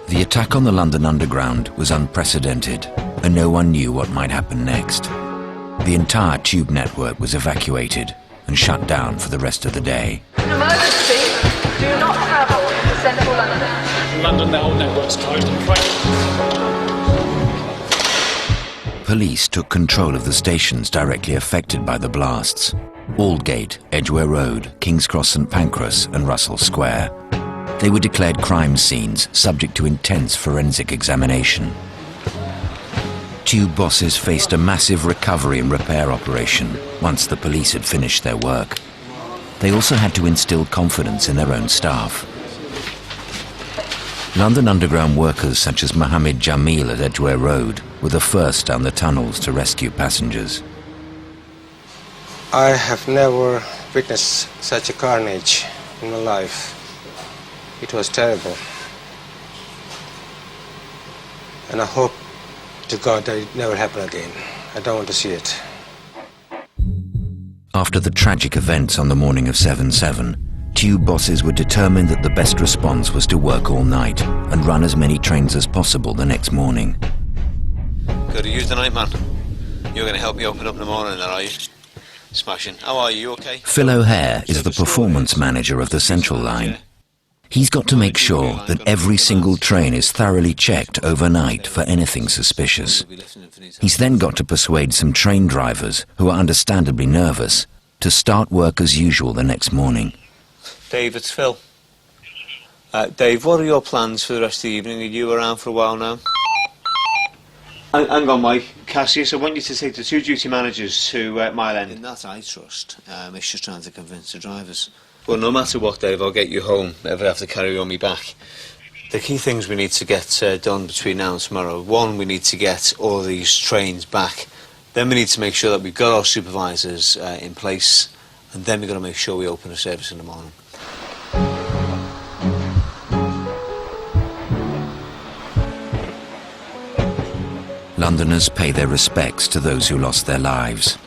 The attack on the London Underground was unprecedented, and no one knew what might happen next. The entire tube network was evacuated and shut down for the rest of the day. Emergency! Do not travel to central London. London, the whole network's closed and cracked. Police took control of the stations directly affected by the blasts: Aldgate, Edgware Road, King's Cross St Pancras and Russell Square. They were declared crime scenes, subject to intense forensic examination. Tube bosses faced a massive recovery and repair operation once the police had finished their work. They also had to instill confidence in their own staff. London Underground workers such as Mohammed Jamil at Edgware Road were the first down the tunnels to rescue passengers. I have never witnessed such a carnage in my life. It was terrible. And I hope to God that it never happen again. I don't want to see it. After the tragic events on the morning of 7/7, tube bosses were determined that the best response was to work all night and run as many trains as possible the next morning. Good to use the night, man. You're going to help me open up in the morning, then, are you? Smashing. How are you? You okay? Phil O'Hare is the performance manager of the Central Line. He's got to make sure that every single train is thoroughly checked overnight for anything suspicious. He's then got to persuade some train drivers, who are understandably nervous, to start work as usual the next morning. Dave, it's Phil. Dave, what are your plans for the rest of the evening? Are you around for a while now? Hang on, Mike. Cassius, I want you to take the two duty managers to Mile End. In that I trust. It's just trying to convince the drivers. Well, no matter what, Dave, I'll get you home. Never have to carry you on me back. The key things we need to get done between now and tomorrow. One, we need to get all these trains back. Then we need to make sure that we've got our supervisors in place. And then we've got to make sure we open a service in the morning. Londoners pay their respects to those who lost their lives.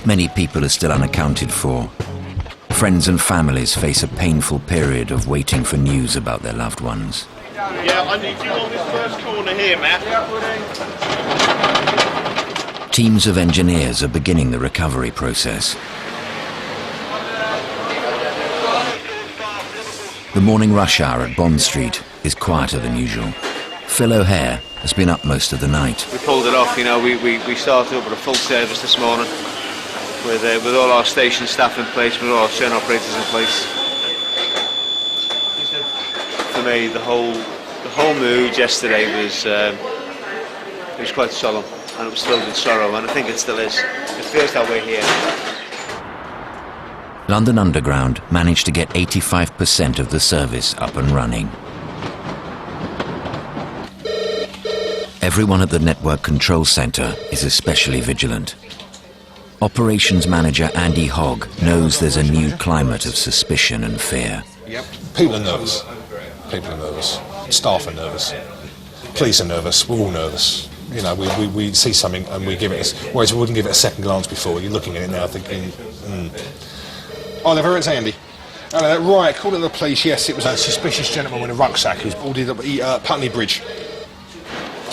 Many people are still unaccounted for. Friends and families face a painful period of waiting for news about their loved ones. Yeah, I need you on this first corner here, Matt. Teams of engineers are beginning the recovery process. The morning rush hour at Bond Street is quieter than usual. Phil O'Hare has been up most of the night. We pulled it off, you know, we started up with a full service this morning. With all our station staff in place, with all our train operators in place. For me, the whole mood yesterday was it was quite solemn, and it was filled with sorrow, and I think it still is. It feels that way here. London Underground managed to get 85% of the service up and running. Everyone at the network control centre is especially vigilant. Operations manager Andy Hogg knows there's a new climate of suspicion and fear. Yep. People are nervous. People are nervous. Staff are nervous. Police are nervous. We're all nervous. You know, we see something and we give it, whereas we wouldn't give it a second glance before. You're looking at it now thinking, Oh, there, it's Andy. Hello, right, calling the police. Yes, it was a suspicious gentleman with a rucksack who's boarded up at Putney Bridge.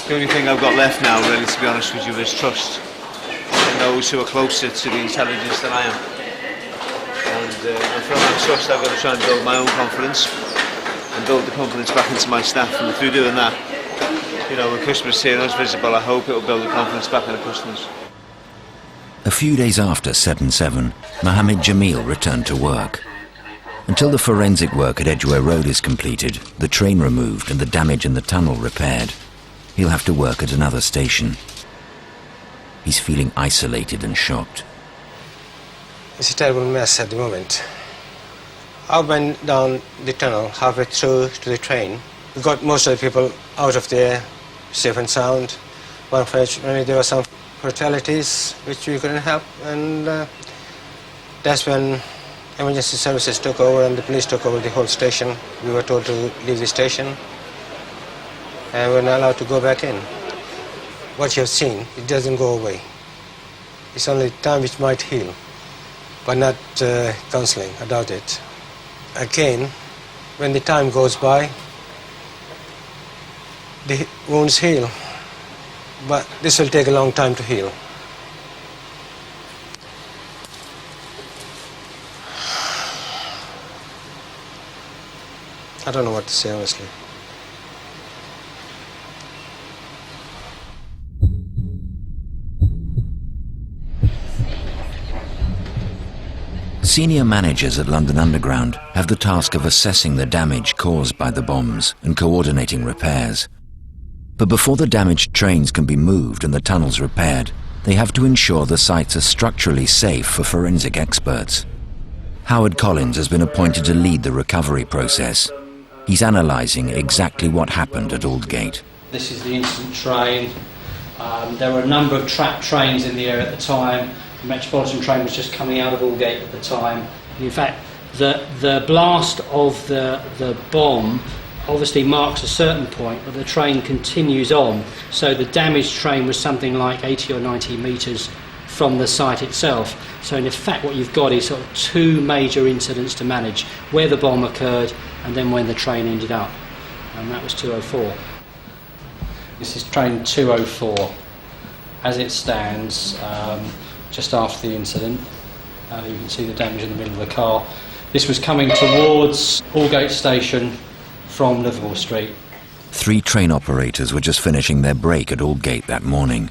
The only thing I've got left now, really, to be honest with you, is trust. Those who are closer to the intelligence than I am. And from that trust I've got to try and build my own confidence and build the confidence back into my staff, and through doing that, you know, when customers see us visible, I hope it will build the confidence back in the customers. A few days after 7/7, Mohammed Jamil returned to work. Until the forensic work at Edgware Road is completed, the train removed and the damage in the tunnel repaired, he'll have to work at another station. He's feeling isolated and shocked. It's a terrible mess at the moment. I went down the tunnel halfway through to the train. We got most of the people out of there, safe and sound. One of which, there were some fatalities which we couldn't help, and that's when emergency services took over and the police took over the whole station. We were told to leave the station, and we were not allowed to go back in. What you have seen, it doesn't go away. It's only time which might heal, but not counseling, I doubt it. Again, when the time goes by, the wounds heal, but this will take a long time to heal. I don't know what to say, honestly. Senior managers at London Underground have the task of assessing the damage caused by the bombs and coordinating repairs. But before the damaged trains can be moved and the tunnels repaired, they have to ensure the sites are structurally safe for forensic experts. Howard Collins has been appointed to lead the recovery process. He's analysing exactly what happened at Aldgate. This is the incident train. There were a number of trapped trains in the area at the time. The Metropolitan train was just coming out of Aldgate at the time. And in fact, the blast of the bomb obviously marks a certain point, but the train continues on. So the damaged train was something like 80 or 90 metres from the site itself. So in effect what you've got is sort of two major incidents to manage, where the bomb occurred and then when the train ended up. And that was 204. This is train 204 as it stands just after the incident. You can see the damage in the middle of the car. This was coming towards Aldgate station from Liverpool Street. 3 train operators were just finishing their break at Aldgate that morning.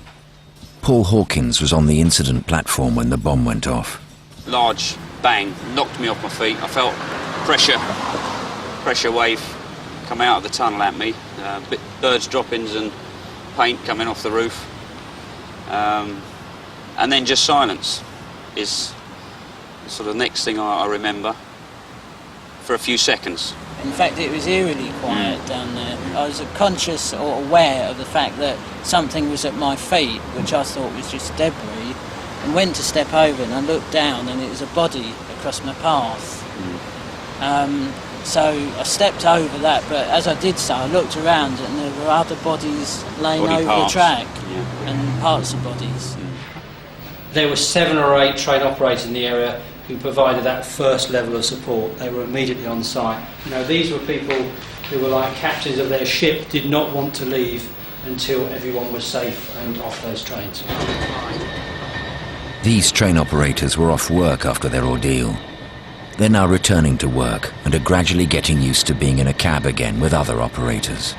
Paul Hawkins was on the incident platform when the bomb went off. Large bang, knocked me off my feet. I felt pressure wave come out of the tunnel at me. Birds droppings and paint coming off the roof. And then just silence is sort of the next thing I remember for a few seconds. In fact, it was eerily quiet down there. I was conscious or aware of the fact that something was at my feet, which I thought was just debris, and went to step over and I looked down and it was a body across my path. So I stepped over that, but as I did so, I looked around and there were other bodies laying over the track, and parts of bodies. There were 7 or 8 train operators in the area who provided that first level of support. They were immediately on site. You know, these were people who were like captains of their ship, did not want to leave until everyone was safe and off those trains. These train operators were off work after their ordeal. They're now returning to work and are gradually getting used to being in a cab again with other operators.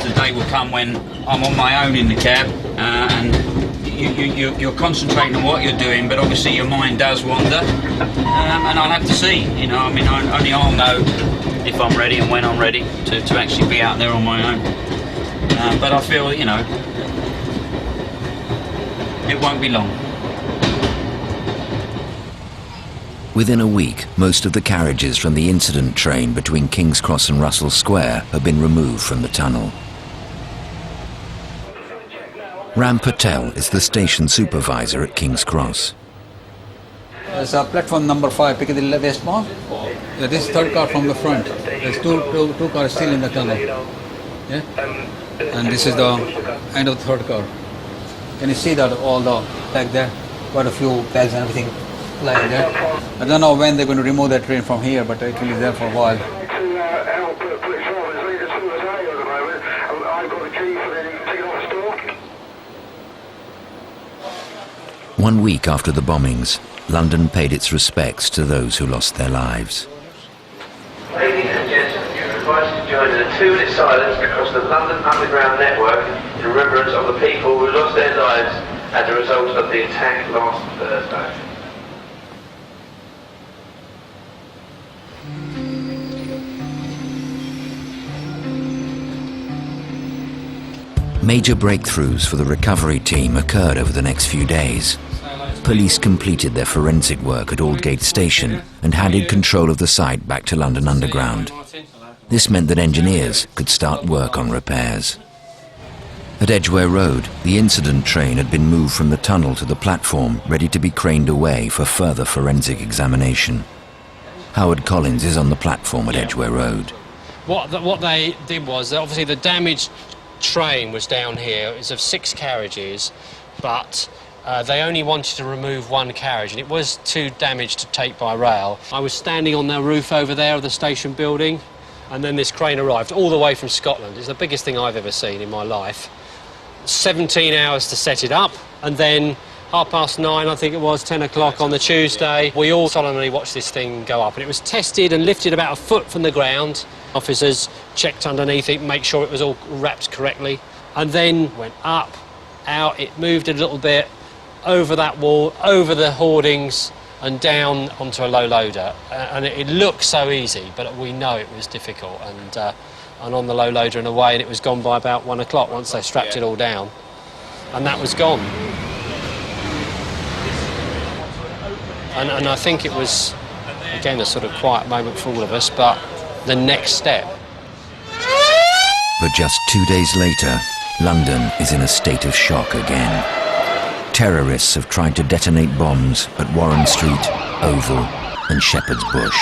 The day will come when I'm on my own in the cab and you're concentrating on what you're doing, but obviously your mind does wander, and I'll have to see. You know, I mean, only I'll know if I'm ready and when I'm ready to actually be out there on my own. But I feel, you know, it won't be long. Within a week, most of the carriages from the incident train between King's Cross and Russell Square have been removed from the tunnel. Ram Patel is the station supervisor at King's Cross. There's platform number 5, Piccadilly westbound. This third car from the front. There's two cars still in the tunnel. Yeah? And this is the end of the third car. Can you see that all the back there? Quite a few bags and everything lying there. I don't know when they're going to remove that train from here, but it will be there for a while. One week after the bombings, London paid its respects to those who lost their lives. Ladies and gentlemen, you're invited to join in a 2-minute silence across the London Underground network in remembrance of the people who lost their lives as a result of the attack last Thursday. Major breakthroughs for the recovery team occurred over the next few days. Police completed their forensic work at Aldgate Station and handed control of the site back to London Underground. This meant that engineers could start work on repairs. At Edgware Road, the incident train had been moved from the tunnel to the platform, ready to be craned away for further forensic examination. Howard Collins is on the platform at Edgware Road. What they did was, obviously the damaged train was down here. It was of 6 carriages, but they only wanted to remove 1 carriage, and it was too damaged to take by rail. I was standing on the roof over there of the station building, and then this crane arrived all the way from Scotland. It's the biggest thing I've ever seen in my life. 17 hours to set it up, and then 9:30, I think it was, 10 o'clock on the Tuesday, we all solemnly watched this thing go up, and it was tested and lifted about a foot from the ground. Officers checked underneath it, make sure it was all wrapped correctly, and then went up, out, it moved a little bit, over that wall, over the hoardings, and down onto a low loader. And it looked so easy, but we know it was difficult, and on the low loader and away, and it was gone by about 1 o'clock once they strapped it all down, and that was gone. And I think it was, again, a sort of quiet moment for all of us, but the next step. But just 2 days later, London is in a state of shock again. Terrorists have tried to detonate bombs at Warren Street, Oval and Shepherd's Bush.